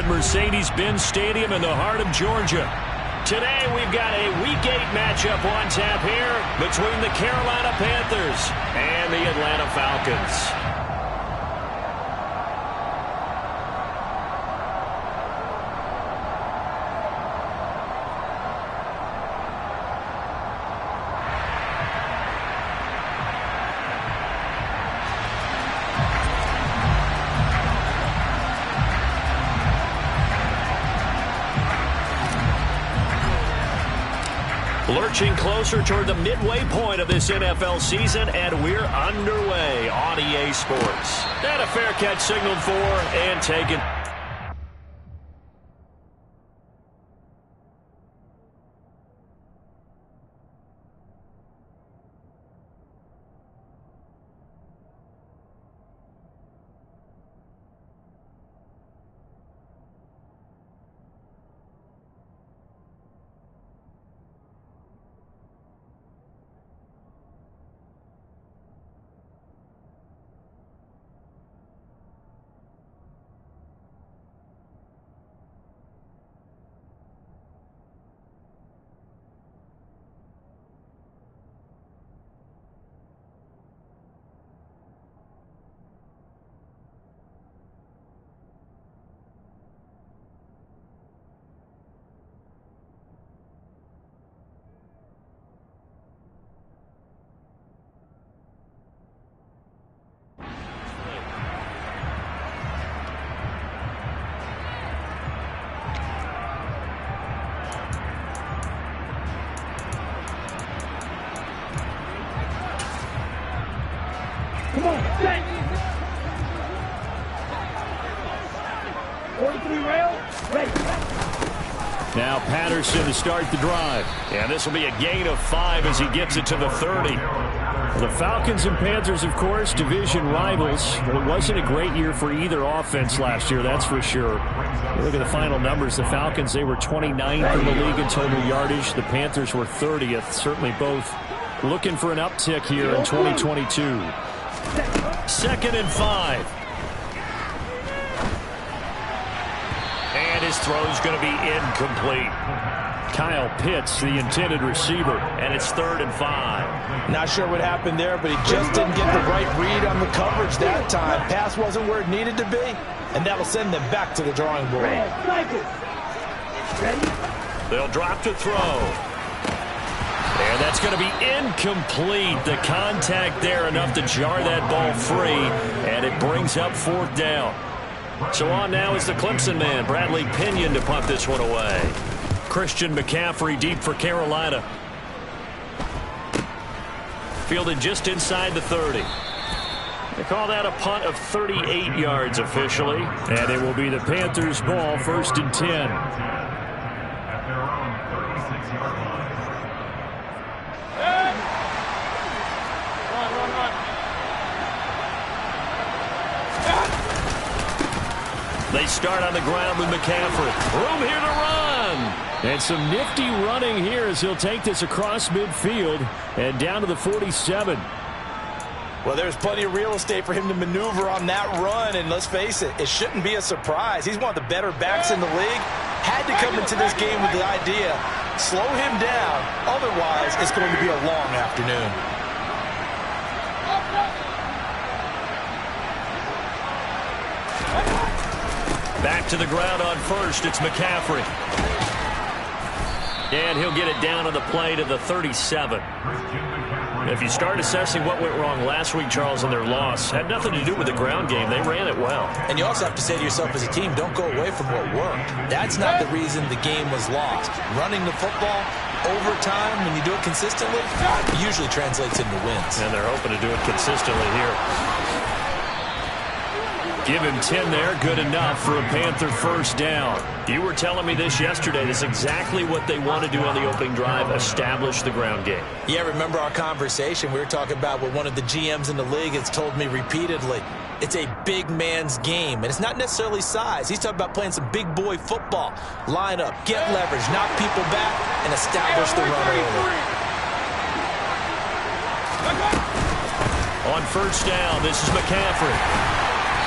at Mercedes-Benz Stadium in the heart of Georgia. Today we've got a Week 8 matchup on tap here between the Carolina Panthers and the Atlanta Falcons. Lurching closer toward the midway point of this NFL season, and we're underway on EA Sports. And a fair catch signaled for and taken. Come on, set. 43 rail, ready. Now Patterson to start the drive. And this will be a gain of 5 as he gets it to the 30. The Falcons and Panthers, of course, division rivals. But it wasn't a great year for either offense last year, that's for sure. You look at the final numbers. The Falcons, they were 29th in the league in total yardage. The Panthers were 30th. Certainly both looking for an uptick here in 2022. 2nd and 5. And his throw's going to be incomplete. Kyle Pitts, the intended receiver, and it's 3rd and 5. Not sure what happened there, but he just didn't get the right read on the coverage that time. Pass wasn't where it needed to be, and that'll send them back to the drawing board. They'll drop to throw. And that's going to be incomplete. The contact there enough to jar that ball free, and it brings up 4th down. So on now is the Clemson man, Bradley Pinion, to punt this one away. Christian McCaffrey deep for Carolina. Fielded just inside the 30. They call that a punt of 38 yards officially. And it will be the Panthers' ball, 1st and 10. They start on the ground with McCaffrey. Room here to run. And some nifty running here as he'll take this across midfield and down to the 47. Well, there's plenty of real estate for him to maneuver on that run, and let's face it, it shouldn't be a surprise. He's one of the better backs in the league. Had to come into this game with the idea, slow him down, otherwise it's going to be a long afternoon. Back to the ground on 1st, it's McCaffrey. And he'll get it down on the play to the 37. If you start assessing what went wrong last week, Charles, in their loss, had nothing to do with the ground game. They ran it well. And you also have to say to yourself as a team, don't go away from what worked. That's not the reason the game was lost. Running the football over time, when you do it consistently, usually translates into wins. And they're hoping to do it consistently here. Give him 10 there, good enough for a Panther 1st down. You were telling me this yesterday. This is exactly what they want to do on the opening drive, establish the ground game. Yeah, remember our conversation? We were talking about what one of the GMs in the league has told me repeatedly. It's a big man's game, and it's not necessarily size. He's talking about playing some big boy football. Line up, get leverage, knock people back, and establish the run early. On 1st down, this is McCaffrey.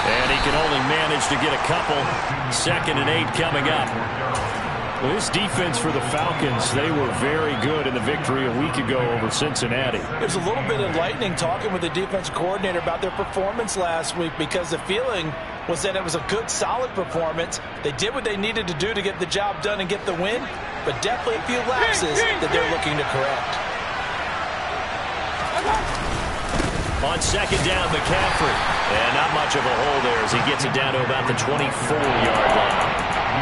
And he can only manage to get a couple. 2nd and 8 coming up. Well, this defense for the Falcons, they were very good in the victory a week ago over Cincinnati. It was a little bit enlightening talking with the defensive coordinator about their performance last week, because the feeling was that it was a good, solid performance. They did what they needed to do to get the job done and get the win, but definitely a few lapses that they're looking to correct. On 2nd down, McCaffrey. And not much of a hole there as he gets it down to about the 24-yard line.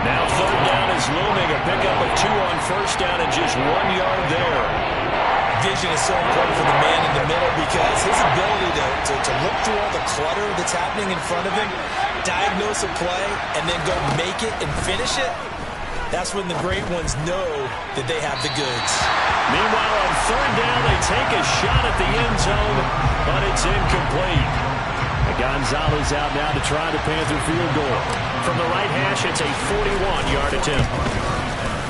Now 3rd down is looming. A pickup of 2 on 1st down and just 1 yard there. Vision is so important for the man in the middle, because his ability to look through all the clutter that's happening in front of him, diagnose a play, and then go make it and finish it, that's when the great ones know that they have the goods. Meanwhile, on 3rd down, they take a shot at the end zone, but it's incomplete. Gonzalez out now to try the Panther field goal. From the right hash, it's a 41-yard attempt.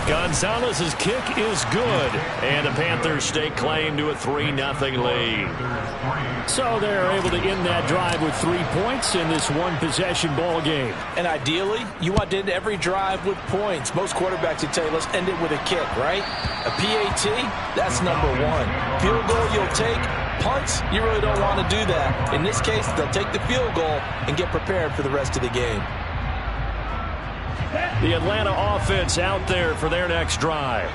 Gonzalez's kick is good, and the Panthers stake claim to a 3-0 lead. So they're able to end that drive with 3 points in this one-possession ball game. And ideally, you want to end every drive with points. Most quarterbacks would tell you, let's end it with a kick, right? A PAT, that's number 1. Field goal you'll take. Punts, you really don't want to do that. In this case, they'll take the field goal and get prepared for the rest of the game. The Atlanta offense out there for their next drive.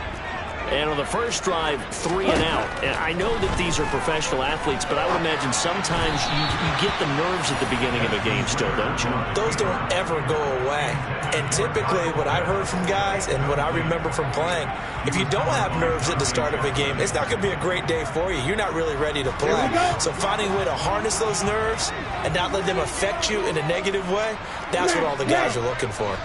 And on the first drive, 3 and out. And I know that these are professional athletes, but I would imagine sometimes you get the nerves at the beginning of a game still, don't you? Those don't ever go away. And typically what I've heard from guys and what I remember from playing, if you don't have nerves at the start of a game, it's not going to be a great day for you. You're not really ready to play. So finding a way to harness those nerves and not let them affect you in a negative way, that's what all the guys are looking for.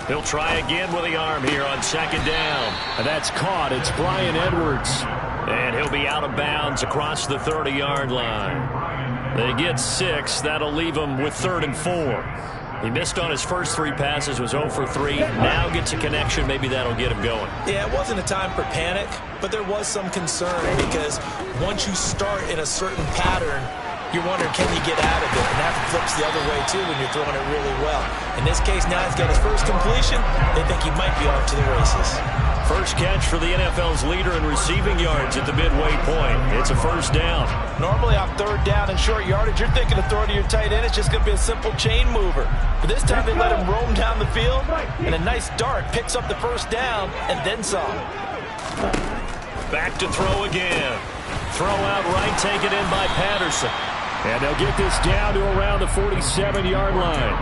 He'll try again with the arm here on 2nd down. And that's caught. It's Bryan Edwards. And he'll be out of bounds across the 30-yard line. They get 6. That'll leave him with 3rd and 4. He missed on his first 3 passes, was 0 for 3. Now gets a connection. Maybe that'll get him going. Yeah, it wasn't a time for panic, but there was some concern, because once you start in a certain pattern, you're wondering, can you get out of it? And that flips the other way, too, when you're throwing it really well. In this case, now he's got his first completion. They think he might be off to the races. First catch for the NFL's leader in receiving yards at the midway point. It's a 1st down. Normally on 3rd down and short yardage, you're thinking of throwing to your tight end. It's just going to be a simple chain mover. But this time they let him roam down the field, and a nice dart picks up the 1st down and then some. Back to throw again. Throw out right, taken in by Patterson. And they'll get this down to around the 47-yard line.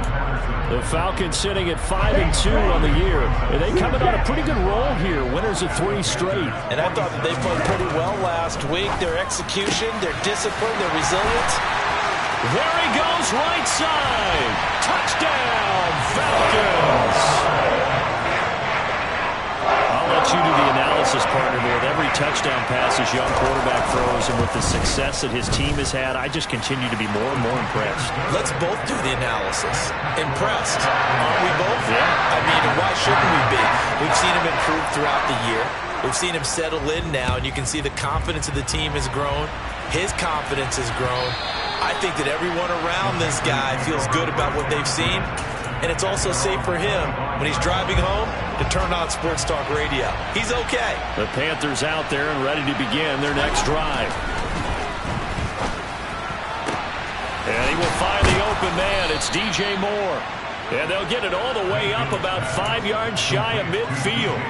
The Falcons sitting at 5-2 on the year. And they coming on a pretty good roll here. Winners of 3 straight. And I thought that they played pretty well last week. Their execution, their discipline, their resilience. There he goes, right side. Touchdown, Falcons. I'll let you do the analysis, partner, but with every touchdown pass his young quarterback throws and with the success that his team has had, I just continue to be more and more impressed. Let's both do the analysis. Impressed. Aren't we both? Yeah. I mean, why shouldn't we be? We've seen him improve throughout the year. We've seen him settle in now, and you can see the confidence of the team has grown. His confidence has grown. I think that everyone around this guy feels good about what they've seen. And it's also safe for him when he's driving home to turn on Sports Talk Radio. He's okay. The Panthers out there and ready to begin their next drive. And he will find the open man. It's DJ Moore. And they'll get it all the way up about 5 yards shy of midfield.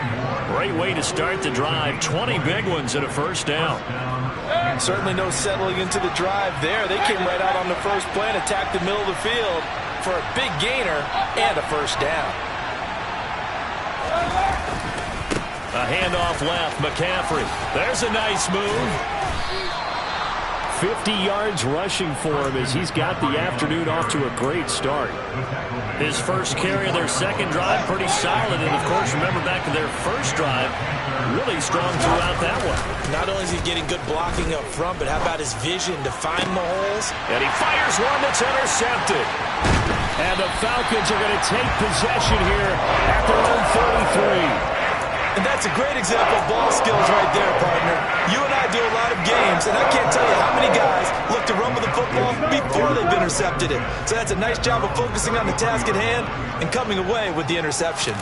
Great way to start the drive. 20 big ones and a 1st down. Certainly no settling into the drive there. They came right out on the first play and attacked the middle of the field for a big gainer and a 1st down. A handoff left, McCaffrey. There's a nice move. 50 yards rushing for him as he's got the afternoon off to a great start. His first carry of their second drive, pretty solid. And, of course, remember back to their first drive, really strong throughout that one. Not only is he getting good blocking up front, but how about his vision to find the holes? And he fires one that's intercepted. And the Falcons are going to take possession here at their own 33. And that's a great example of ball skills right there, partner. You and I do a lot of games, and I can't tell you how many guys look to run with the football before they've intercepted it. So that's a nice job of focusing on the task at hand and coming away with the interception.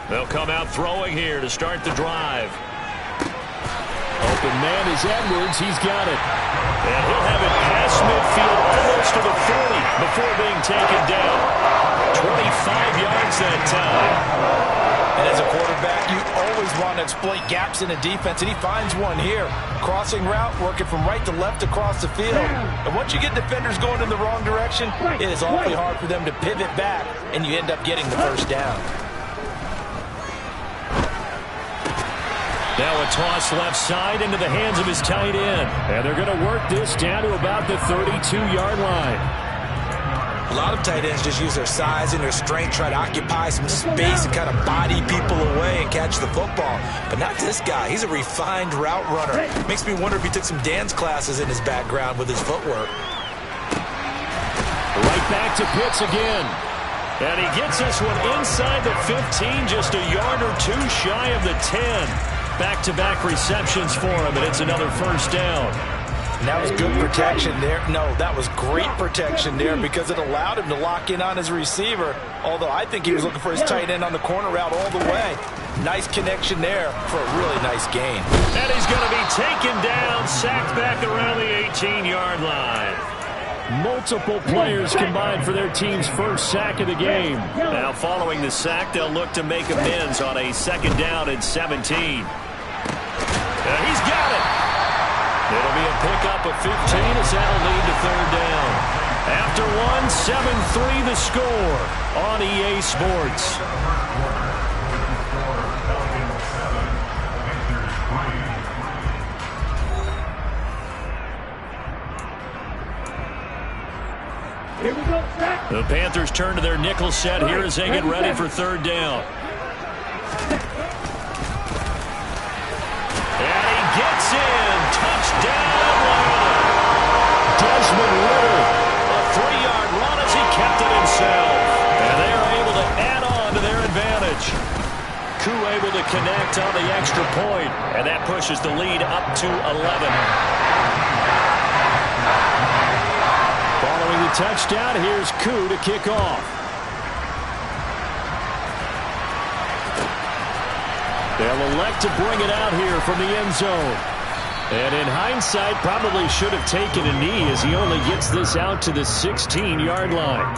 They'll come out throwing here to start the drive. Open man is Edwards. He's got it. And he'll have it past midfield almost to the 40 before being taken down. 25 yards that time. And as a quarterback, you always want to exploit gaps in a defense, and he finds one here. Crossing route, working from right to left across the field. And once you get defenders going in the wrong direction, it is awfully hard for them to pivot back, and you end up getting the first down. Now a toss left side into the hands of his tight end. And they're going to work this down to about the 32-yard line. A lot of tight ends just use their size and their strength, try to occupy some space and kind of body people away and catch the football. But not this guy. He's a refined route runner. Makes me wonder if he took some dance classes in his background with his footwork. Right back to Pitts again. And he gets this one inside the 15, just a yard or two shy of the 10. Back-to-back receptions for him, and it's another first down. And that was good protection there. No, that was great protection there because it allowed him to lock in on his receiver, although I think he was looking for his tight end on the corner route all the way. Nice connection there for a really nice gain. And he's going to be taken down, sacked back around the 18-yard line. Multiple players combined for their team's first sack of the game. Now following the sack, they'll look to make amends on a second down and 17. He's got it. It'll be a pickup of 15 as that'll lead to third down. After one, 7-3 the score on EA Sports. Here we go, Zach. The Panthers turn to their nickel set here as they get ready for third down. And he gets in. Touchdown. Desmond Ritter. A 3-yard run as he kept it himself. And they are able to add on to their advantage. Koo able to connect on the extra point, and that pushes the lead up to 11. Following the touchdown, here's Koo to kick off. They'll elect to bring it out here from the end zone. And in hindsight, probably should have taken a knee as he only gets this out to the 16-yard line.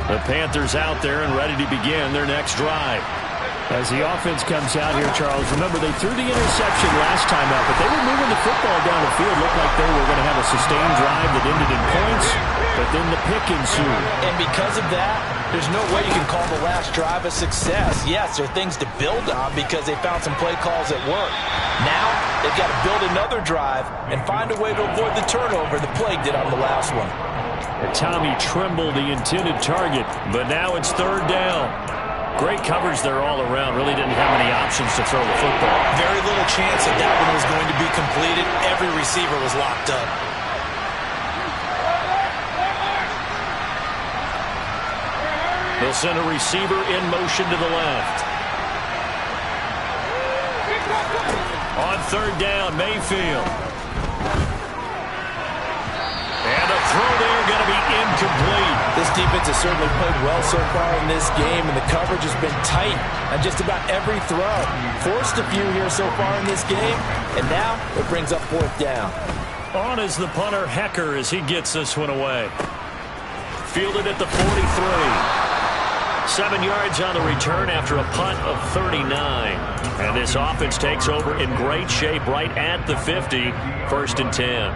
The Panthers out there and ready to begin their next drive. As the offense comes out here, Charles, remember they threw the interception last time out, but they were moving the football down the field. Looked like they were going to have a sustained drive that ended in points, but then the pick ensued. And because of that, there's no way you can call the last drive a success. Yes, there are things to build on because they found some play calls that work. Now, they've got to build another drive and find a way to avoid the turnover the Plague did on the last one. Tommy Tremble, the intended target, but now it's third down. Great coverage there all around. Really didn't have many options to throw the football. Very little chance that that one was going to be completed. Every receiver was locked up. They'll send a receiver in motion to the left. On third down, Mayfield. And a throw there going to be incomplete. This defense has certainly played well so far in this game, and the coverage has been tight on just about every throw. Forced a few here so far in this game, and now it brings up fourth down. On is the punter, Hecker, as he gets this one away. Fielded at the 43. 7 yards on the return after a punt of 39. And this offense takes over in great shape right at the 50. First and 10.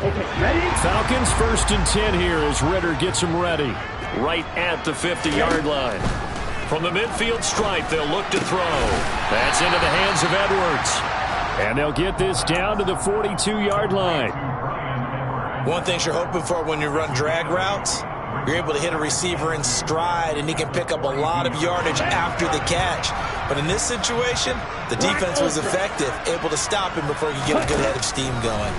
Okay, ready? Falcons first and 10 here as Ritter gets them ready. Right at the 50-yard line. From the midfield stripe, they'll look to throw. That's into the hands of Edwards. And they'll get this down to the 42-yard line. One thing you're hoping for when you run drag routes, you're able to hit a receiver in stride, and he can pick up a lot of yardage after the catch. But in this situation, the defense was effective, able to stop him before he could get a good head of steam going.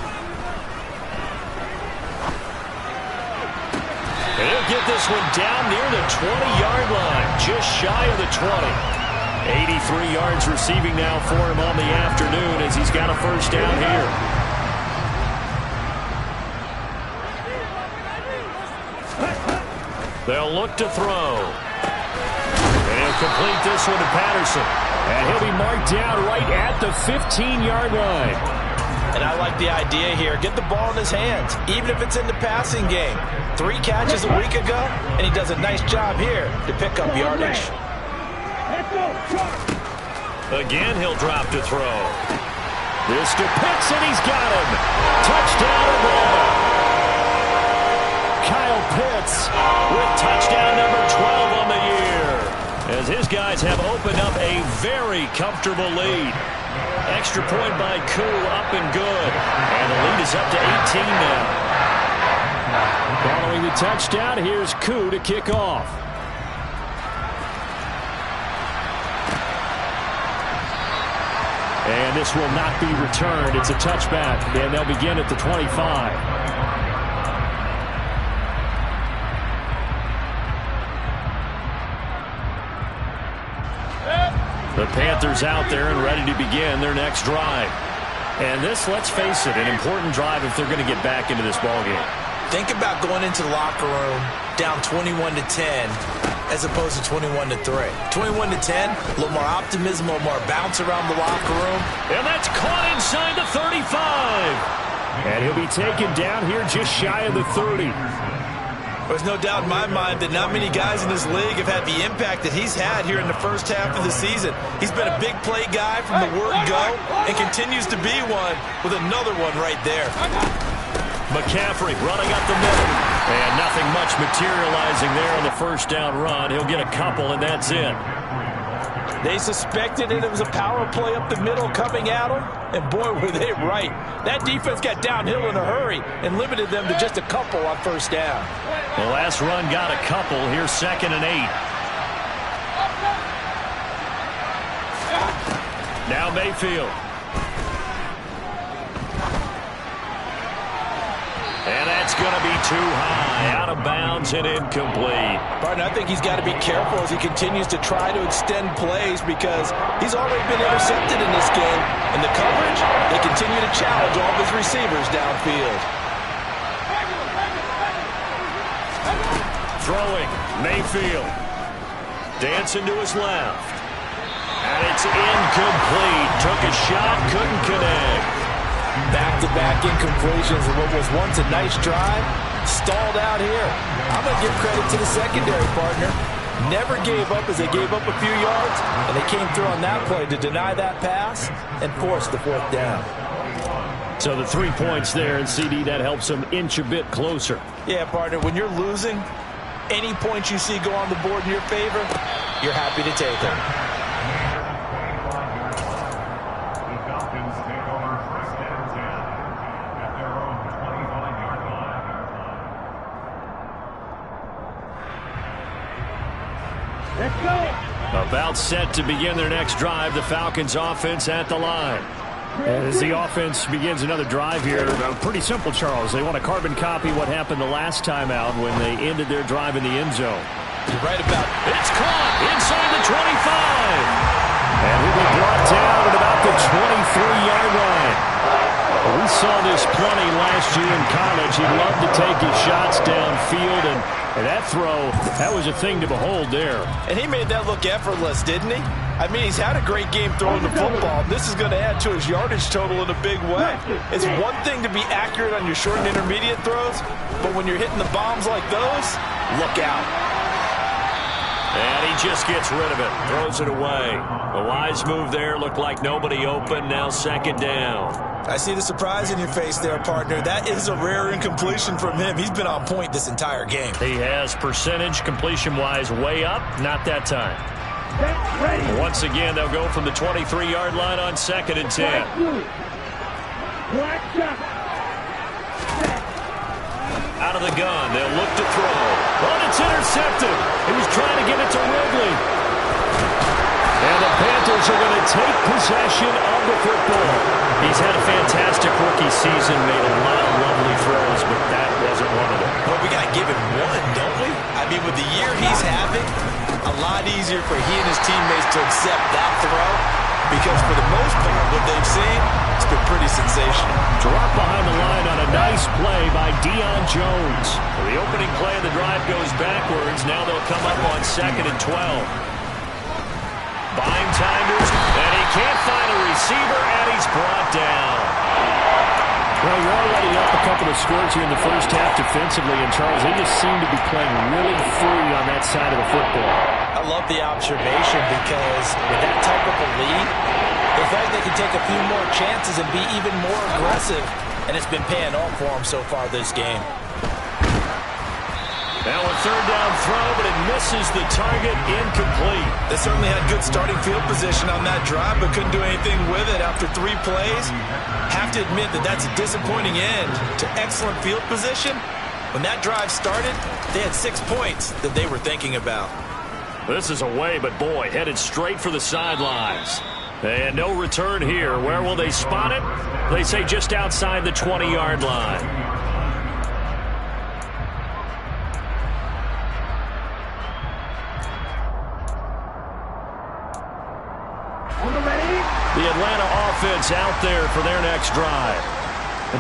And he'll get this one down near the 20-yard line, just shy of the 20. 83 yards receiving now for him on the afternoon as he's got a first down here. They'll look to throw. And he'll complete this one to Patterson. And he'll be marked down right at the 15-yard line. And I like the idea here. Get the ball in his hands, even if it's in the passing game. 3 catches a week ago, and he does a nice job here to pick up yardage. Again, he'll drop to throw. This to Pitts, and he's got him. Touchdown Atlanta. Kyle Pitts with touchdown number 12 on the year, as his guys have opened up a very comfortable lead. Extra point by Koo, up and good. And the lead is up to 18 now. Following the touchdown, here's Koo to kick off. And this will not be returned. It's a touchback, and they'll begin at the 25. The Panthers out there and ready to begin their next drive. And this, let's face it, an important drive if they're going to get back into this ballgame. Think about going into the locker room down 21-10 as opposed to 21-3. 21-10, a little more optimism, a little more bounce around the locker room. And that's caught inside the 35. And he'll be taken down here just shy of the 30. There's no doubt in my mind that not many guys in this league have had the impact that he's had here in the first half of the season. He's been a big play guy from the word go and continues to be one with another one right there. McCaffrey running up the middle. And nothing much materializing there on the first down run. He'll get a couple, and that's it. They suspected it was a power play up the middle coming at them, and boy, were they right. That defense got downhill in a hurry and limited them to just a couple on first down. The last run got a couple. Here's 2nd and 8. Now Mayfield. And that's going to be too high, out of bounds and incomplete. Partner, I think he's got to be careful as he continues to try to extend plays because he's already been intercepted in this game. And the coverage, they continue to challenge all of his receivers downfield. Throwing, Mayfield. Dancing to his left. And it's incomplete. Took a shot, couldn't connect. Back-to-back incompletions of what was once a nice drive, stalled out here. I'm going to give credit to the secondary, partner. Never gave up as they gave up a few yards, and they came through on that play to deny that pass and force the 4th down. So the 3 points there, and CD, that helps them inch a bit closer. Yeah, partner, when you're losing, any points you see go on the board in your favor, you're happy to take them. About set to begin their next drive, the Falcons offense at the line. And as the offense begins another drive here, pretty simple, Charles. They want to carbon copy what happened the last time out when they ended their drive in the end zone. You're right about it. It's caught inside the 25. And he'll be brought down at about the 23-yard line. Well, we saw this plenty last year in college. He loved to take his shots downfield, and that throw, that was a thing to behold there. And he made that look effortless, didn't he? I mean, he's had a great game throwing the football. This is going to add to his yardage total in a big way. It's one thing to be accurate on your short and intermediate throws, but when you're hitting the bombs like those, look out. And he just gets rid of it, throws it away. A wise move there, looked like nobody open, now 2nd down. I see the surprise in your face there, partner. That is a rare incompletion from him. He's been on point this entire game. He has percentage completion-wise way up, not that time. Once again, they'll go from the 23-yard line on 2nd and 10. Out of the gun, they'll look to throw. But it's intercepted. He was trying to get it to Ridley. And the Panthers are going to take possession of the football. He's had a fantastic rookie season, made a lot of lovely throws, but that wasn't one of them. Well, we got to give him one, don't we? I mean, with the year he's having, a lot easier for he and his teammates to accept that throw, because for the most part, what they've seen, it's been pretty sensational. Drop behind the line on a nice play by Deion Jones. The opening play of the drive goes backwards. Now they'll come up on 2nd and 12. Buying timers, and he can't find a receiver, and he's brought down. Well, you're already up a couple of scores here in the first half defensively, and Charles, they just seem to be playing really free on that side of the football. I love the observation because with that type of a lead, they feel like they can take a few more chances and be even more aggressive, and it's been paying off for them so far this game. Now a 3rd down throw, but it misses the target, incomplete. They certainly had good starting field position on that drive, but couldn't do anything with it after 3 plays. Have to admit that that's a disappointing end to excellent field position. When that drive started, they had 6 points that they were thinking about. This is away, but boy, headed straight for the sidelines. And no return here. Where will they spot it? They say just outside the 20-yard line. The Atlanta offense out there for their next drive.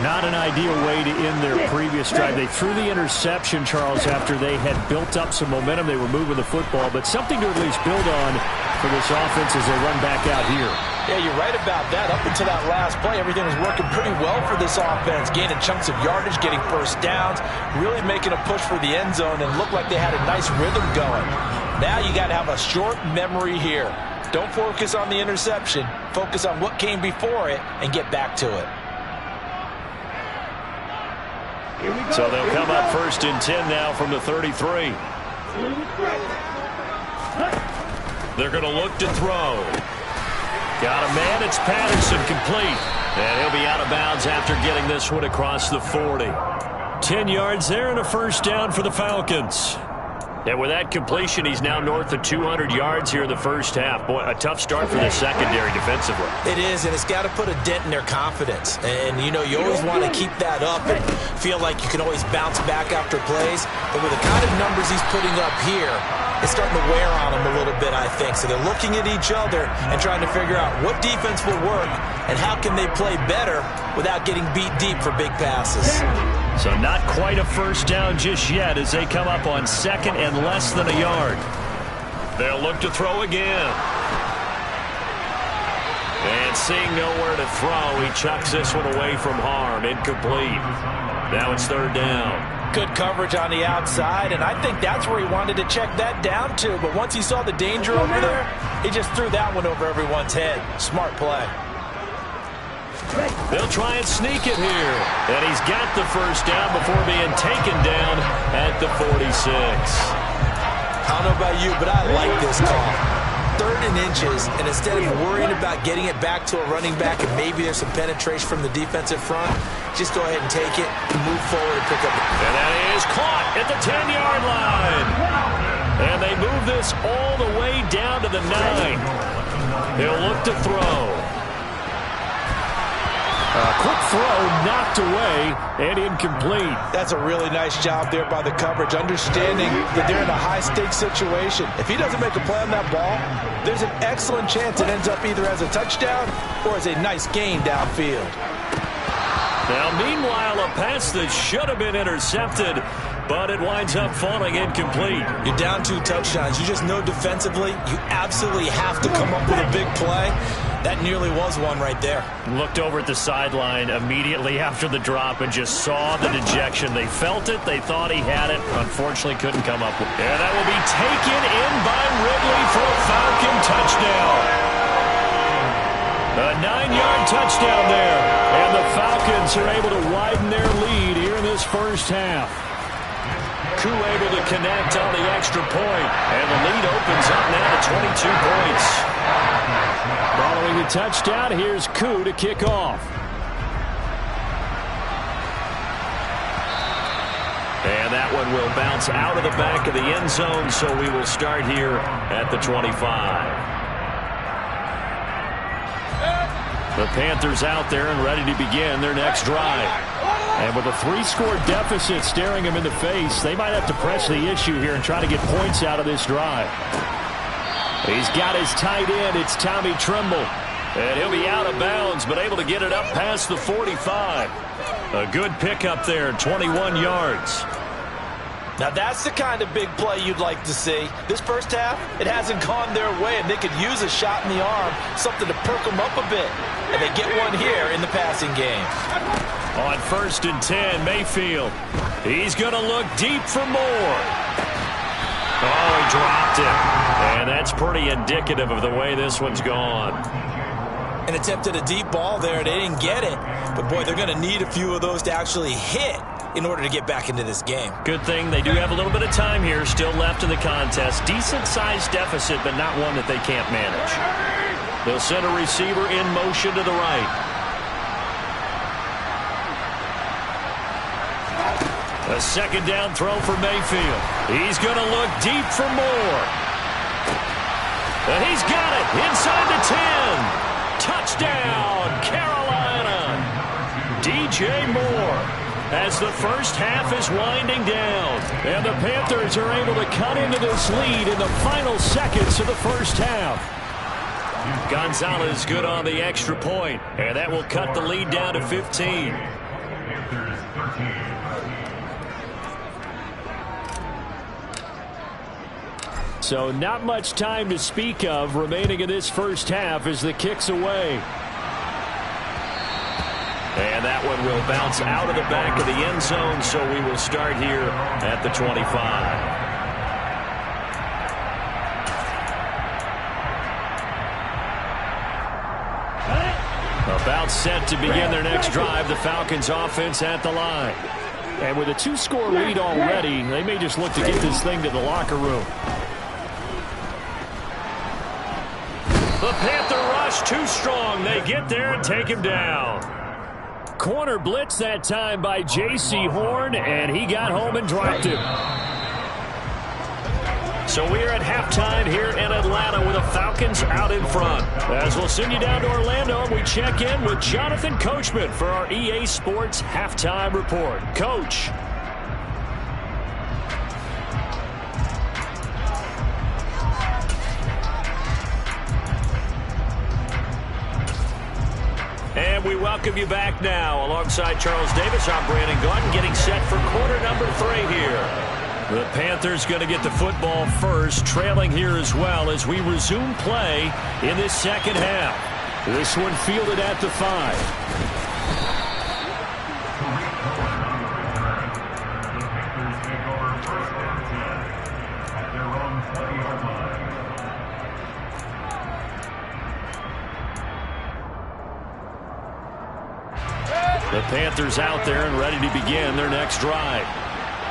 Not an ideal way to end their previous drive. They threw the interception, Charles, after they had built up some momentum. They were moving the football, but something to at least build on for this offense as they run back out here. Yeah, you're right about that. Up until that last play, everything was working pretty well for this offense, gaining chunks of yardage, getting first downs, really making a push for the end zone, and looked like they had a nice rhythm going. Now you got to have a short memory here. Don't focus on the interception. Focus on what came before it and get back to it. So they'll come up 1st and 10 now from the 33. They're going to look to throw. Got a man. It's Patterson, complete. And he'll be out of bounds after getting this one across the 40. 10 yards there and a 1st down for the Falcons. And with that completion, he's now north of 200 yards here in the first half. Boy, a tough start for the secondary defensively. It is, and it's got to put a dent in their confidence. And, you know, you always want to keep that up and feel like you can always bounce back after plays. But with the kind of numbers he's putting up here, it's starting to wear on them a little bit, I think. So they're looking at each other and trying to figure out what defense will work and how can they play better without getting beat deep for big passes. So not quite a 1st down just yet as they come up on 2nd and less than a yard. They'll look to throw again. And seeing nowhere to throw, he chucks this one away from harm. Incomplete. Now it's 3rd down. Good coverage on the outside, and I think that's where he wanted to check that down to. But once he saw the danger over there, he just threw that one over everyone's head. Smart play. They'll try and sneak it here. And he's got the 1st down before being taken down at the 46. I don't know about you, but I like this call. 3rd and inches, and instead of worrying about getting it back to a running back and maybe there's some penetration from the defensive front, just go ahead and take it, move forward, and pick up. And that is caught at the 10-yard line. And they move this all the way down to the 9. They'll look to throw. Quick throw knocked away and incomplete. That's a really nice job there by the coverage, understanding that they're in a high-stakes situation. If he doesn't make a play on that ball, there's an excellent chance it ends up either as a touchdown or as a nice gain downfield. Now, meanwhile, a pass that should have been intercepted, but it winds up falling incomplete. You're down 2 touchdowns. You just know defensively you absolutely have to come up with a big play. That nearly was one right there. Looked over at the sideline immediately after the drop and just saw the dejection. They felt it. They thought he had it. Unfortunately, couldn't come up with it. And that will be taken in by Ridley for a Falcon touchdown. A 9-yard touchdown there. And the Falcons are able to widen their lead here in this first half. Koo able to connect on the extra point. And the lead opens up now to 22 points. Following the touchdown, here's Koo to kick off. And that one will bounce out of the back of the end zone, so we will start here at the 25. The Panthers out there and ready to begin their next drive. And with a 3-score deficit staring them in the face, they might have to press the issue here and try to get points out of this drive. He's got his tight end. It's Tommy Tremble. And he'll be out of bounds, but able to get it up past the 45. A good pickup there, 21 yards. Now that's the kind of big play you'd like to see. This first half, it hasn't gone their way, and they could use a shot in the arm, something to perk them up a bit. And they get one here in the passing game. On 1st and 10, Mayfield. He's going to look deep for more. Oh, he dropped it. And that's pretty indicative of the way this one's gone. An attempt at a deep ball there. They didn't get it. But, boy, they're going to need a few of those to actually hit in order to get back into this game. Good thing they do have a little bit of time here still left in the contest. Decent-sized deficit, but not one that they can't manage. They'll send a receiver in motion to the right. A second down throw for Mayfield. He's going to look deep for more. And he's got it inside the 10. Touchdown, Carolina. DJ Moore. As the first half is winding down. And the Panthers are able to cut into this lead in the final seconds of the first half. Gonzalez good on the extra point. And that will cut the lead down to 15. So not much time to speak of remaining in this first half as the kick's away. And that one will bounce out of the back of the end zone, so we will start here at the 25. About set to begin their next drive, the Falcons offense at the line. And with a 2-score lead already, they may just look to get this thing to the locker room. The Panther rush too strong. They get there and take him down. Corner blitz that time by J.C. Horn, and he got home and dropped him. So we're at halftime here in Atlanta with the Falcons out in front. As we'll send you down to Orlando, we check in with Jonathan Coachman for our EA Sports Halftime Report. Coach. And we welcome you back now. Alongside Charles Davis, I'm Brandon Gordon, getting set for quarter number 3 here. The Panthers going to get the football first, trailing here as well as we resume play in this second half. This one fielded at the 5. The Panthers out there and ready to begin their next drive.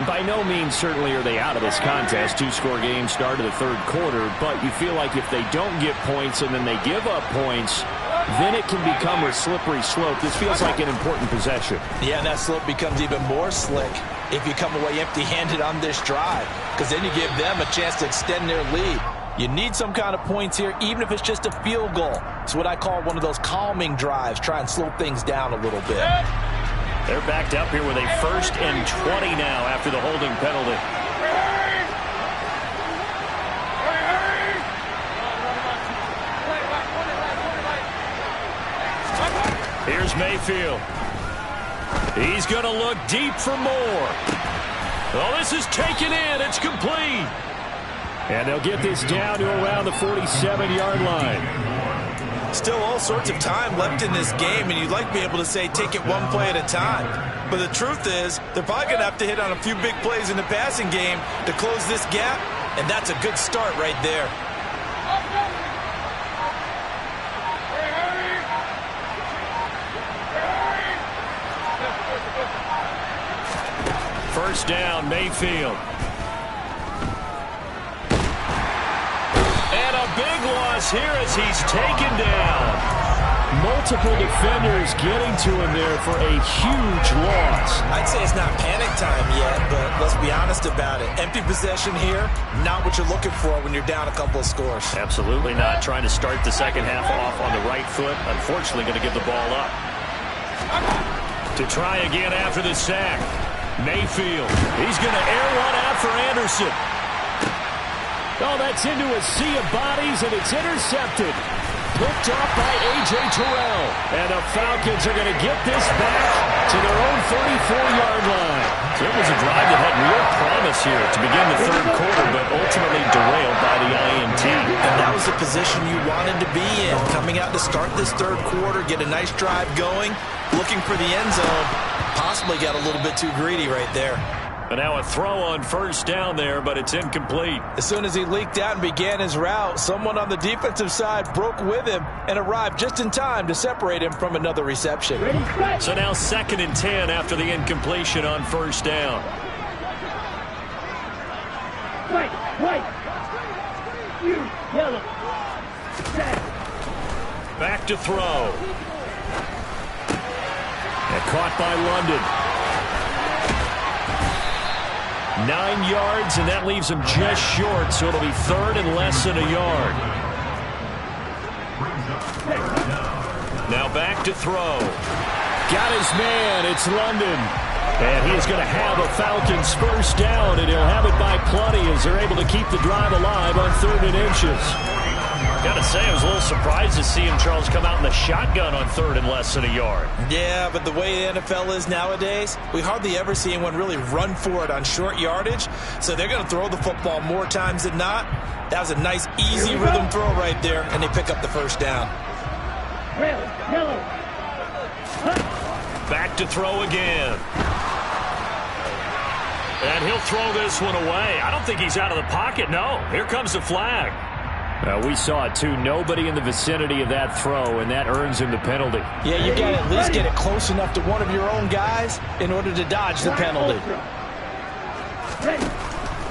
By no means certainly are they out of this contest. 2-score game start of the 3rd quarter, but you feel like if they don't get points and then they give up points, then it can become a slippery slope. This feels like an important possession. Yeah, and that slope becomes even more slick if you come away empty-handed on this drive, because then you give them a chance to extend their lead. You need some kind of points here, even if it's just a field goal. It's what I call one of those calming drives. Try and slow things down a little bit. They're backed up here with a 1st and 20 now after the holding penalty. Here's Mayfield. He's going to look deep for more. Oh, this is taken in. It's complete. And they'll get this down to around the 47-yard line. Still all sorts of time left in this game, and you'd like to be able to say take it one play at a time. But the truth is, they're probably going to have to hit on a few big plays in the passing game to close this gap, and that's a good start right there. first down, Mayfield. And a big loss here as he's taken down. Multiple defenders getting to him there for a huge loss. I'd say it's not panic time yet, but let's be honest about it. Empty possession here, not what you're looking for when you're down a couple of scores. Absolutely not. Trying to start the second half off on the right foot. Unfortunately, going to give the ball up. To try again after the sack. Mayfield. He's going to air one out for Anderson. Oh, that's into a sea of bodies, and it's intercepted. Picked up by A.J. Terrell. And the Falcons are going to get this back to their own 34-yard line. So it was a drive that had real promise here to begin the third quarter, but ultimately derailed by the INT. And that was the position you wanted to be in. Coming out to start this third quarter, get a nice drive going, looking for the end zone. Possibly got a little bit too greedy right there. But now a throw on first down there, but it's incomplete. As soon as he leaked out and began his route, someone on the defensive side broke with him and arrived just in time to separate him from another reception. So now 2nd and 10 after the incompletion on first down. White. You, yellow. Back to throw. And caught by London. 9 yards, and that leaves him just short, so it'll be 3rd and less than a yard. Now back to throw. Got his man. It's London. And he's going to have a Falcons first down, and he'll have it by plenty as they're able to keep the drive alive on 3rd and inches. Got to say, I was a little surprised to see him, Charles, come out in the shotgun on 3rd and less than a yard. Yeah, but the way the NFL is nowadays, we hardly ever see anyone really run for it on short yardage. So they're going to throw the football more times than not. That was a nice, easy rhythm throw right there, and they pick up the first down. Back to throw again. And he'll throw this one away. I don't think he's out of the pocket, no. Here comes the flag. We saw it, too. Nobody in the vicinity of that throw, and that earns him the penalty. Yeah, you got to at least get it close enough to one of your own guys in order to dodge the penalty.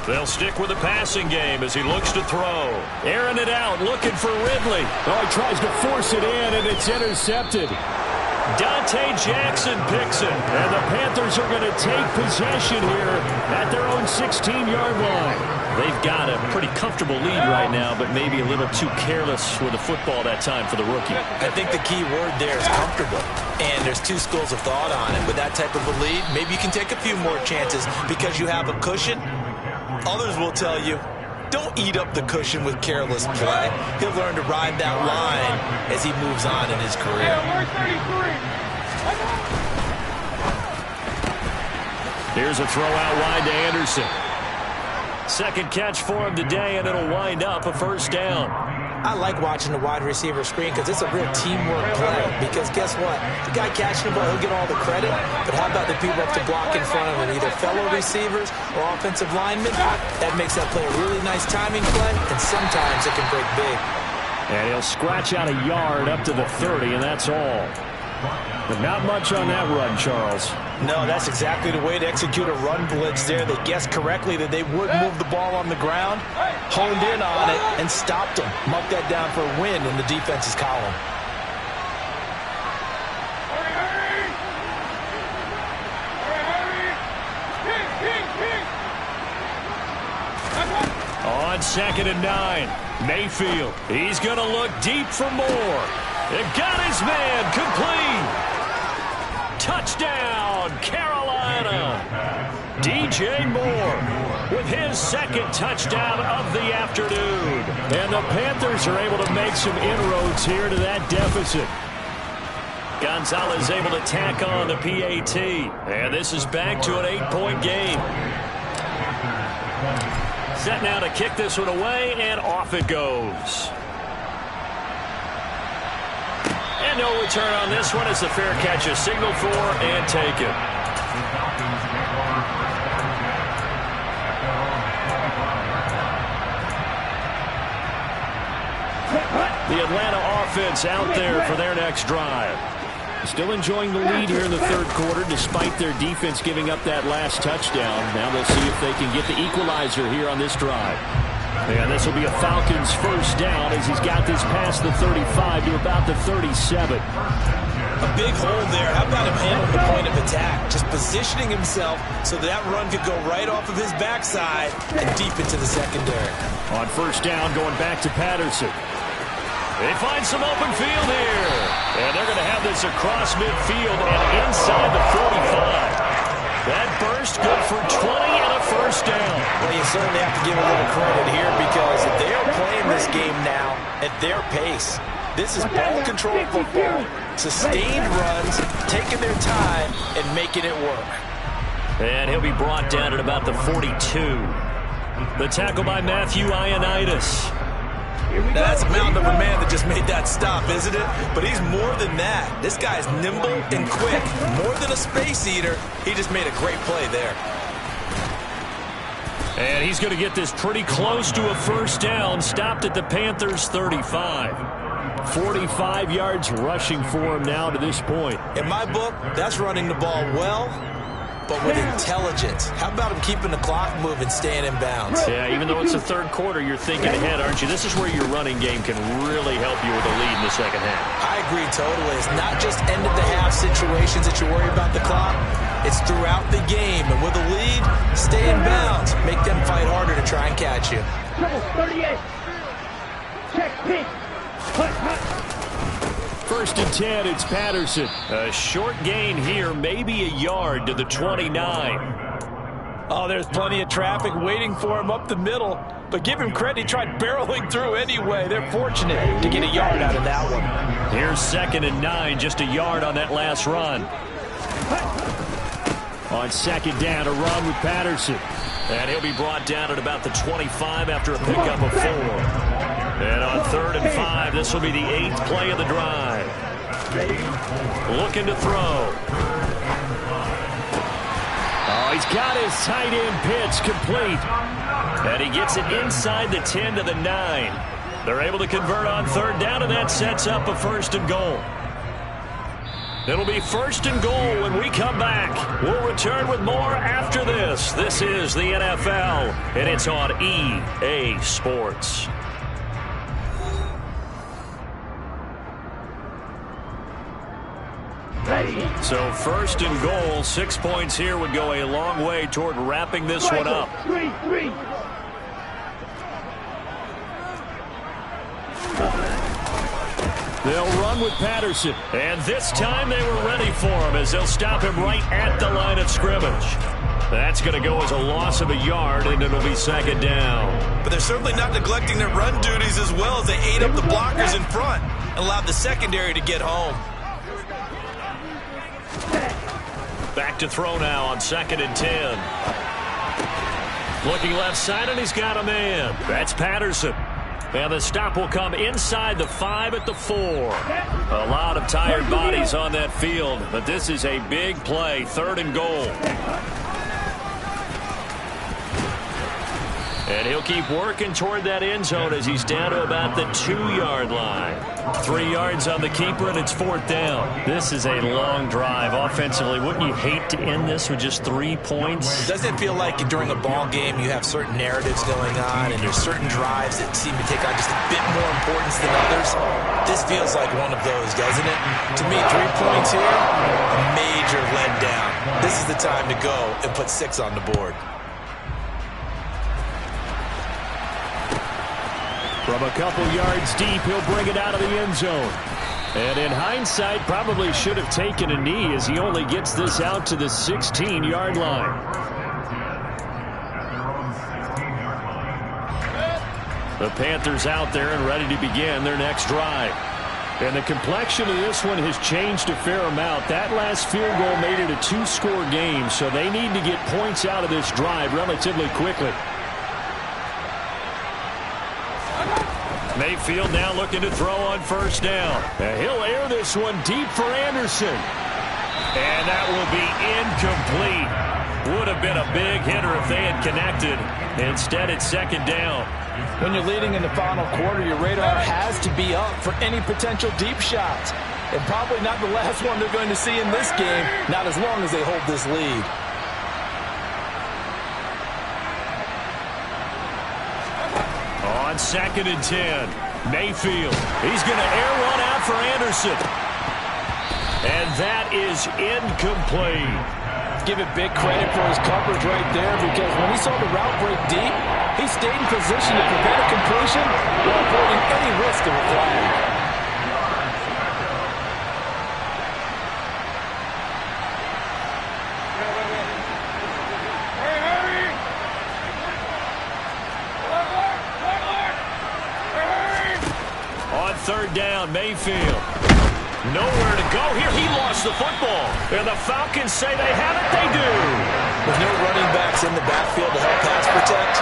They'll stick with the passing game as he looks to throw. Airing it out, looking for Ridley. Oh, he tries to force it in, and it's intercepted. Dante Jackson picks it, and the Panthers are going to take possession here at their own 16-yard line. They've got a pretty comfortable lead right now, but maybe a little too careless with the football that time for the rookie. I think the key word there is comfortable, and there's two schools of thought on it. With that type of a lead, maybe you can take a few more chances because you have a cushion. Others will tell you, don't eat up the cushion with careless play. He'll learn to ride that line as he moves on in his career. Here's a throw out wide to Anderson. Second catch for him today, and it'll wind up a first down. I like watching the wide receiver screen because it's a real teamwork play. Because guess what? The guy catching the ball, he'll get all the credit. But how about the people up to block in front of him? Either fellow receivers or offensive linemen. That makes that play a really nice timing play, and sometimes it can break big. And he'll scratch out a yard up to the 30, and that's all. But not much on that run, Charles. No, that's exactly the way to execute a run blitz there. They guessed correctly that they would move the ball on the ground, honed in on it, and stopped them. Marked that down for a win in the defense's column. On 2nd and 9, Mayfield. He's going to look deep for more. They've got his man complete. Touchdown, Carolina. DJ Moore with his 2nd touchdown of the afternoon. And the Panthers are able to make some inroads here to that deficit. Gonzalez able to tack on the PAT. And this is back to an 8-point game. Set now to kick this one away, and off it goes. And no return on this one as the fair catch is signaled for and taken. The Atlanta offense out there for their next drive. Still enjoying the lead here in the third quarter despite their defense giving up that last touchdown. Now they'll see if they can get the equalizer here on this drive. And this will be a Falcons first down as he's got this past the 35 to about the 37. A big hole there. How about him handling the point of attack? Just positioning himself so that run could go right off of his backside and deep into the secondary. On first down, going back to Patterson. They find some open field here. And they're going to have this across midfield and inside the 45. That burst good for 20 and a first down. Well, you certainly have to give a little credit here because they are playing this game now at their pace. This is ball control football. Sustained runs, taking their time, and making it work. And he'll be brought down at about the 42. The tackle by Matthew Ioannidis. Now, that's a mountain of a man that just made that stop, isn't it? But he's more than that. This guy's nimble and quick. More than a space eater. He just made a great play there. And he's going to get this pretty close to a first down. Stopped at the Panthers' 35. 45 yards rushing for him now to this point. In my book, that's running the ball well, but with intelligence. How about him keeping the clock moving, staying in bounds? Yeah, even though it's the third quarter, you're thinking ahead, aren't you? This is where your running game can really help you with a lead in the second half. I agree totally. It's not just end-of-the-half situations that you worry about the clock. It's throughout the game. And with a lead, stay in bounds. Make them fight harder to try and catch you. 38. Check, pitch. First and 10, it's Patterson. A short gain here, maybe a yard to the 29. Oh, there's plenty of traffic waiting for him up the middle. But give him credit, he tried barreling through anyway. They're fortunate to get a yard out of that one. Here's 2nd and 9, just a yard on that last run. On 2nd down, a run with Patterson. And he'll be brought down at about the 25 after a pickup of 4. And on 3rd and 5, this will be the 8th play of the drive. Looking to throw. Oh, he's got his tight end pitch complete. And he gets it inside the 10 to the 9. They're able to convert on 3rd down, and that sets up a 1st and goal. It'll be 1st and goal when we come back. We'll return with more after this. This is the NFL, and it's on EA Sports. So 1st and goal, 6 points here would go a long way toward wrapping this one up. 3-3. They'll run with Patterson, and this time they were ready for him as they'll stop him right at the line of scrimmage. That's going to go as a loss of a yard, and it'll be 2nd down. But they're certainly not neglecting their run duties as well as they ate up the blockers in front and allowed the secondary to get home. Back to throw now on 2nd and 10. Looking left side, and he's got a man. That's Patterson. And the stop will come inside the 5 at the 4. A lot of tired bodies on that field, but this is a big play, 3rd and goal. And he'll keep working toward that end zone as he's down to about the 2-yard line. 3 yards on the keeper, and it's 4th down. This is a long drive offensively. Wouldn't you hate to end this with just 3 points? Doesn't it feel like during a ball game you have certain narratives going on and there's certain drives that seem to take on just a bit more importance than others? This feels like one of those, doesn't it? To me, 3 points here, a major letdown. This is the time to go and put 6 on the board. From a couple yards deep, he'll bring it out of the end zone. And in hindsight, probably should have taken a knee as he only gets this out to the 16-yard line. The Panthers out there and ready to begin their next drive. And the complexion of this one has changed a fair amount. That last field goal made it a 2-score game, so they need to get points out of this drive relatively quickly. Mayfield now looking to throw on 1st down. And he'll air this one deep for Anderson. And that will be incomplete. Would have been a big hitter if they had connected. Instead, it's second down. When you're leading in the final quarter, your radar has to be up for any potential deep shots. And probably not the last one they're going to see in this game, not as long as they hold this lead. On 2nd and 10, Mayfield. He's going to air one out for Anderson. And that is incomplete. Give it big credit for his coverage right there, because when he saw the route break deep, he stayed in position to prevent a completion while avoiding any risk of a flag. On 3rd down, Mayfield. Nowhere to go here. He lost the football. And the Falcons say they have it. They do. With no running backs in the backfield to help pass protect,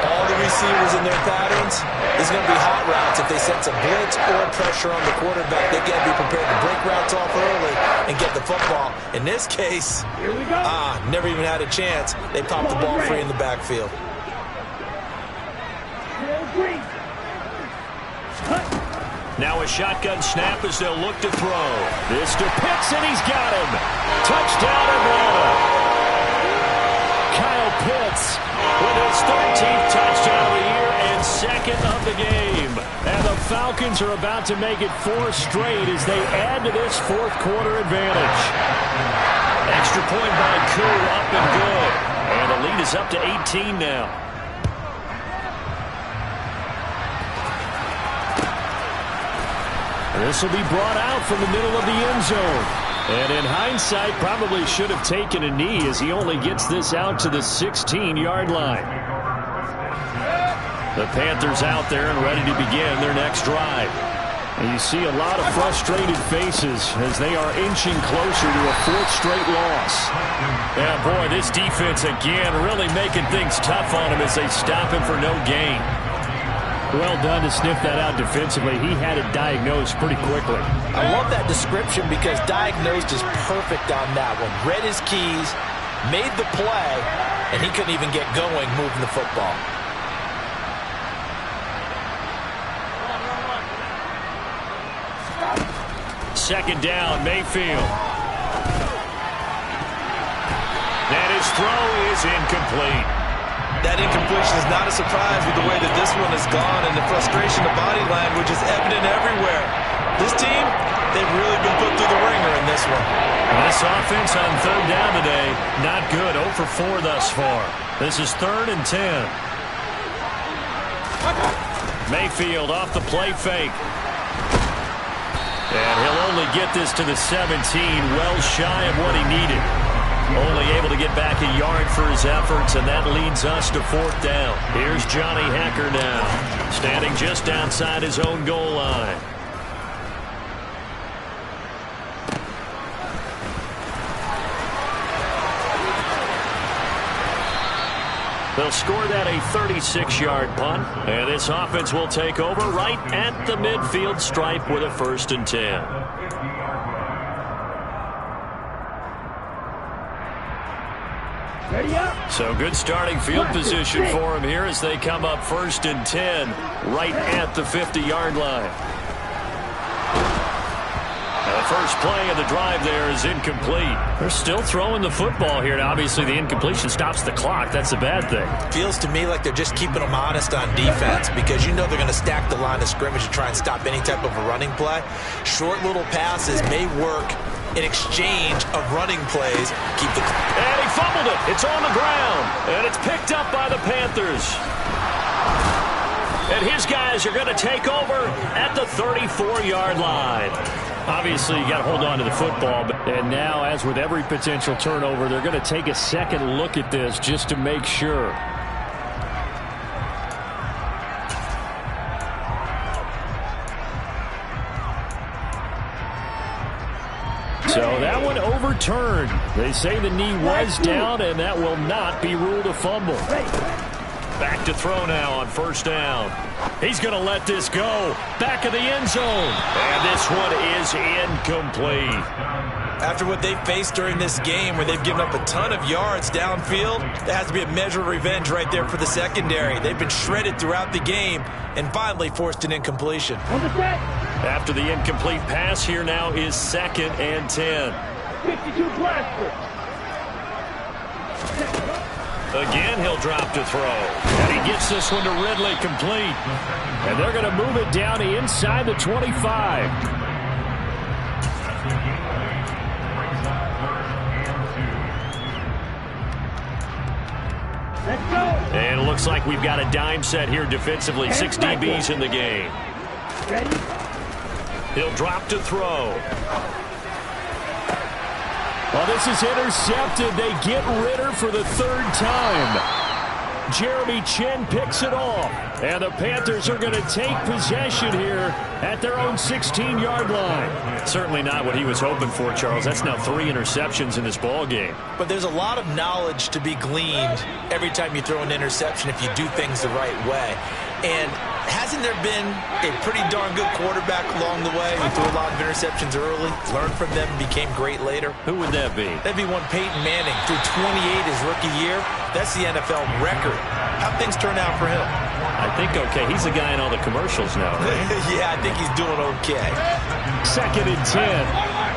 all the receivers in their patterns, there's going to be hot routes. If they sense a blitz or pressure on the quarterback, they got to be prepared to break routes off early and get the football. In this case, never even had a chance. They popped the ball free in the backfield. Now a shotgun snap as they'll look to throw. This to Pitts, and he's got him. Touchdown, Atlanta. Kyle Pitts with his 13th touchdown of the year and 2nd of the game. And the Falcons are about to make it 4 straight as they add to this 4th quarter advantage. Extra point by Koo, up and good. And the lead is up to 18 now. This will be brought out from the middle of the end zone. And in hindsight, probably should have taken a knee as he only gets this out to the 16-yard line. The Panthers out there and ready to begin their next drive. And you see a lot of frustrated faces as they are inching closer to a 4th straight loss. Yeah, boy, this defense again really making things tough on him as they stop him for no gain. Well done to sniff that out defensively. He had it diagnosed pretty quickly. I love that description because diagnosed is perfect on that one. Read his keys, made the play, and he couldn't even get going moving the football. Second down, Mayfield. And his throw is incomplete. That incompletion is not a surprise with the way that this one has gone, and the frustration of body language is evident everywhere. This team, they've really been put through the ringer in this one. This offense on 3rd down today, not good. 0 for 4 thus far. This is 3rd and 10. Mayfield off the play fake. And he'll only get this to the 17, well shy of what he needed. Only able to get back a yard for his efforts, and that leads us to 4th down. Here's Johnny Hekker now, standing just outside his own goal line. They'll score that a 36-yard punt, and this offense will take over right at the midfield stripe with a 1st and 10. So good starting field position for him here as they come up 1st and 10 right at the 50-yard line. Now the first play of the drive there is incomplete. They're still throwing the football here. Now, obviously, the incompletion stops the clock. That's a bad thing. Feels to me like they're just keeping them honest on defense because you know they're going to stack the line of scrimmage to try and stop any type of a running play. Short little passes may work in exchange of running plays. Keep the... And he fumbled it. It's on the ground. And it's picked up by the Panthers. And his guys are going to take over at the 34-yard line. Obviously, you got to hold on to the football. And now, as with every potential turnover, they're going to take a second look at this just to make sure. So that one overturned. They say the knee was down, and that will not be ruled a fumble. Back to throw now on first down. He's going to let this go. Back of the end zone. And this one is incomplete. After what they faced during this game where they've given up a ton of yards downfield, there has to be a measure of revenge right there for the secondary. They've been shredded throughout the game and finally forced an incompletion. After the incomplete pass, here now is 2nd and 10. 52 blaster. Again, he'll drop to throw. And he gets this one to Ridley, complete. And they're going to move it down to inside the 25. Let's go. And it looks like we've got a dime set here defensively. 6 DBs in the game. Ready? He'll drop to throw. Well, this is intercepted. They get Ritter for the 3rd time. Jeremy Chin picks it off. And the Panthers are going to take possession here at their own 16-yard line. Certainly not what he was hoping for, Charles. That's now 3 interceptions in this ball game. But there's a lot of knowledge to be gleaned every time you throw an interception if you do things the right way. And hasn't there been a pretty darn good quarterback along the way who threw a lot of interceptions early, learned from them, and became great later? Who would that be? That'd be one Peyton Manning. Threw 28 his rookie year. That's the NFL record. How'd things turn out for him? I think okay. He's the guy in all the commercials now, right? Yeah, I think he's doing okay. 2nd and 10.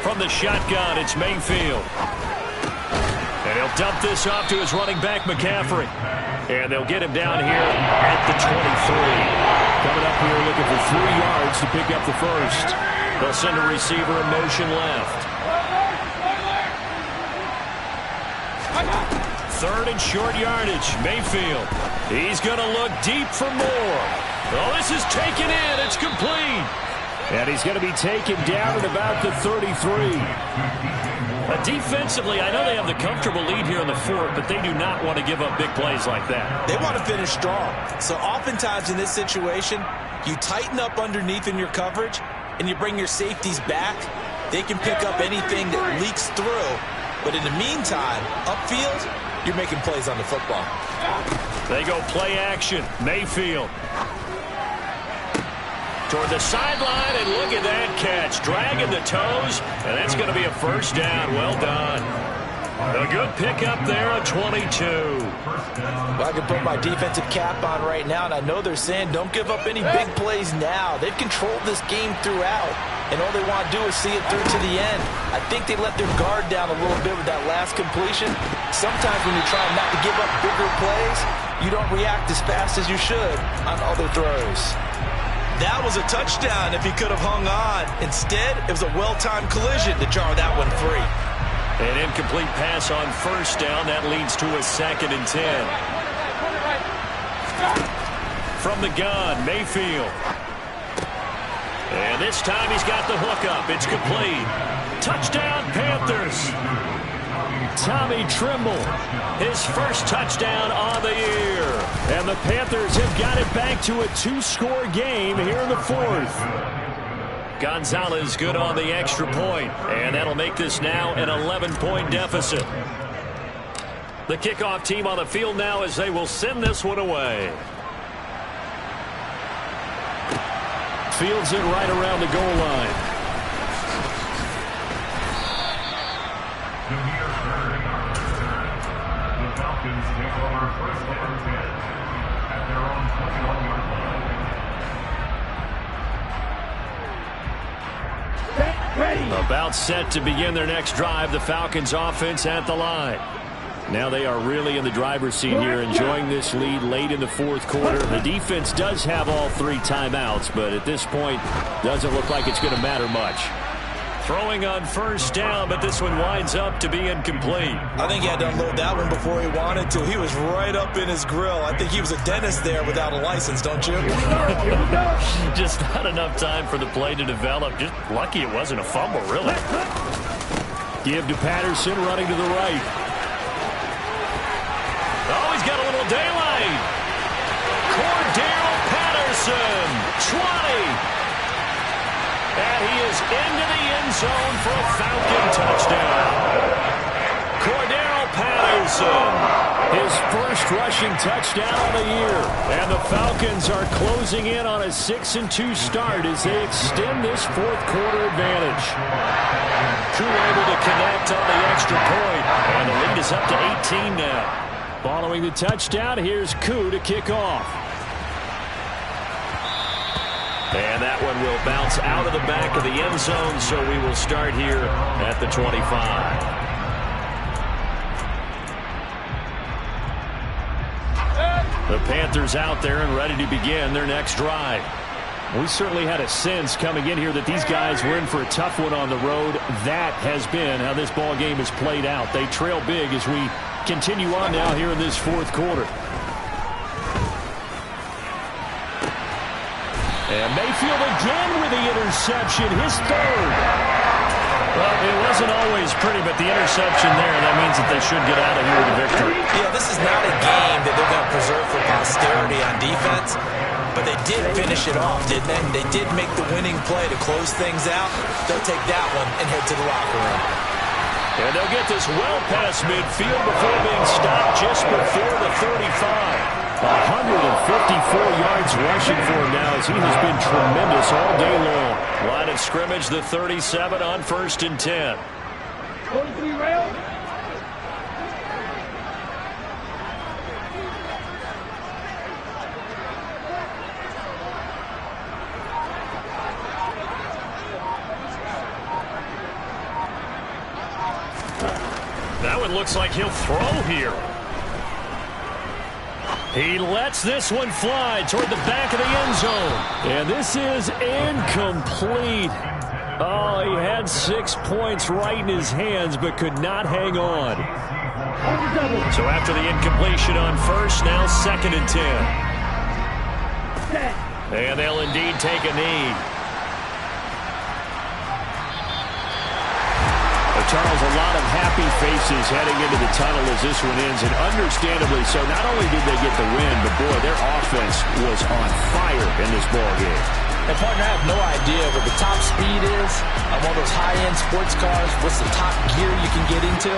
From the shotgun, it's Mayfield. And he'll dump this off to his running back, McCaffrey. And they'll get him down here at the 23. Coming up here looking for 3 yards to pick up the first. They'll send a receiver in motion left. 3rd and short yardage. Mayfield. He's going to look deep for more. Oh, this is taken in. It's complete. And he's going to be taken down at about the 33. Defensively, I know they have the comfortable lead here in the 4th, but they do not want to give up big plays like that. They want to finish strong. So oftentimes in this situation, you tighten up underneath in your coverage, and you bring your safeties back. They can pick up anything that leaks through. But in the meantime, upfield, you're making plays on the football. They go play action. Mayfield. Toward the sideline, and look at that catch. Dragging the toes, and that's going to be a first down. Well done. A good pickup there on 22. Well, I can put my defensive cap on right now, and I know they're saying don't give up any big plays now. They've controlled this game throughout, and all they want to do is see it through to the end. I think they let their guard down a little bit with that last completion. Sometimes when you're trying not to give up bigger plays, you don't react as fast as you should on other throws. That was a touchdown if he could have hung on. Instead, it was a well-timed collision to jar that one free. An incomplete pass on first down. That leads to a 2nd and 10. From the gun, Mayfield. And this time he's got the hook up. It's complete. Touchdown, Panthers. Tommy Trimble, his first touchdown on the year. And the Panthers have got it back to a 2-score game here in the 4th. Gonzalez good on the extra point, and that'll make this now an 11-point deficit. The kickoff team on the field now as they will send this one away. Fields it right around the goal line. About set to begin their next drive. The Falcons offense at the line. Now they are really in the driver's seat here, enjoying this lead late in the 4th quarter. The defense does have all 3 timeouts, but at this point, doesn't look like it's going to matter much. Throwing on first down, but this one winds up to be incomplete. I think he had to unload that one before he wanted to. He was right up in his grill. I think he was a dentist there without a license, don't you? Just not enough time for the play to develop. Just lucky it wasn't a fumble, really. Give to Patterson, running to the right. Oh, he's got a little daylight. Cordell Patterson, 20. And he is into the end zone for a Falcon touchdown. Cordero Patterson, his first rushing touchdown of the year. And the Falcons are closing in on a 6-2 start as they extend this fourth quarter advantage. Koo able to connect on the extra point, and the lead is up to 18 now. Following the touchdown, here's Koo to kick off. And that one will bounce out of the back of the end zone, so we will start here at the 25. The Panthers out there and ready to begin their next drive. We certainly had a sense coming in here that these guys were in for a tough one on the road. That has been how this ball game has played out. They trail big as we continue on now here in this fourth quarter. And Mayfield again with the interception, his third. Well, it wasn't always pretty, but the interception there, that means that they should get out of here with a victory. Yeah, this is not a game that they're going to preserve for posterity on defense, but they did finish it off, didn't they? They did make the winning play to close things out. They'll take that one and head to the locker room. And they'll get this well past midfield before being stopped just before the 35. 154 yards rushing for him now as he has been tremendous all day long. Line of scrimmage, the 37 on 1st and 10. 23 rail. That one looks like he'll throw here. He lets this one fly toward the back of the end zone. And this is incomplete. Oh, he had 6 points right in his hands, but could not hang on. So after the incompletion on first, now 2nd and 10. And they'll indeed take a knee. Charles, a lot of happy faces heading into the tunnel as this one ends, and understandably so. Not only did they get the win, but boy, their offense was on fire in this ball game. And partner, I have no idea what the top speed is on one of those high-end sports cars. What's the top gear you can get into?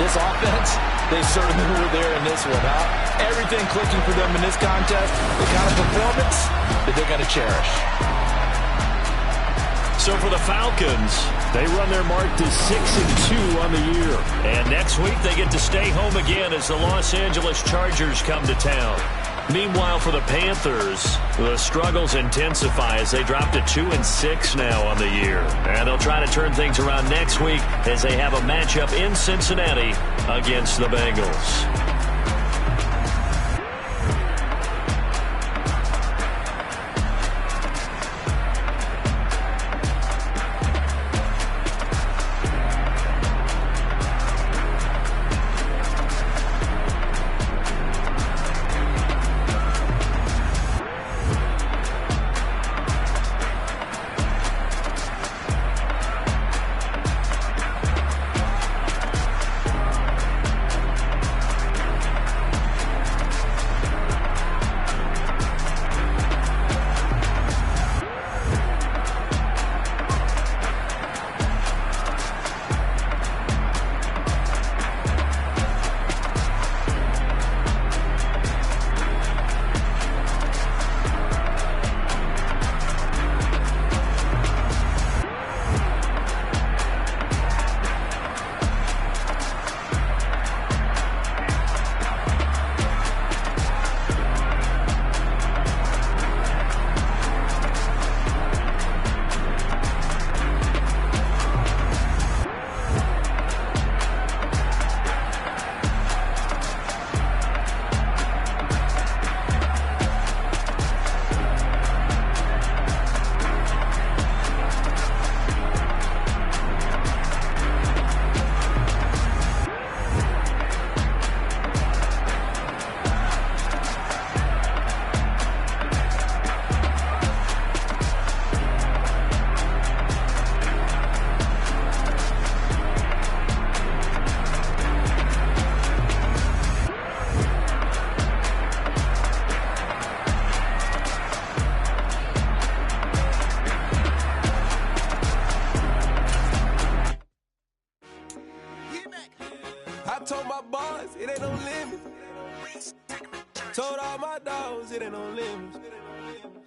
This offense, they certainly were there in this one, huh? Everything clicking for them in this contest, the kind of performance that they're going to cherish. So for the Falcons, they run their mark to 6-2 on the year. And next week they get to stay home again as the Los Angeles Chargers come to town. Meanwhile, for the Panthers, the struggles intensify as they drop to 2-6 now on the year. And they'll try to turn things around next week as they have a matchup in Cincinnati against the Bengals. Told my boss, it ain't no limit. Told all my dogs, it ain't no limit.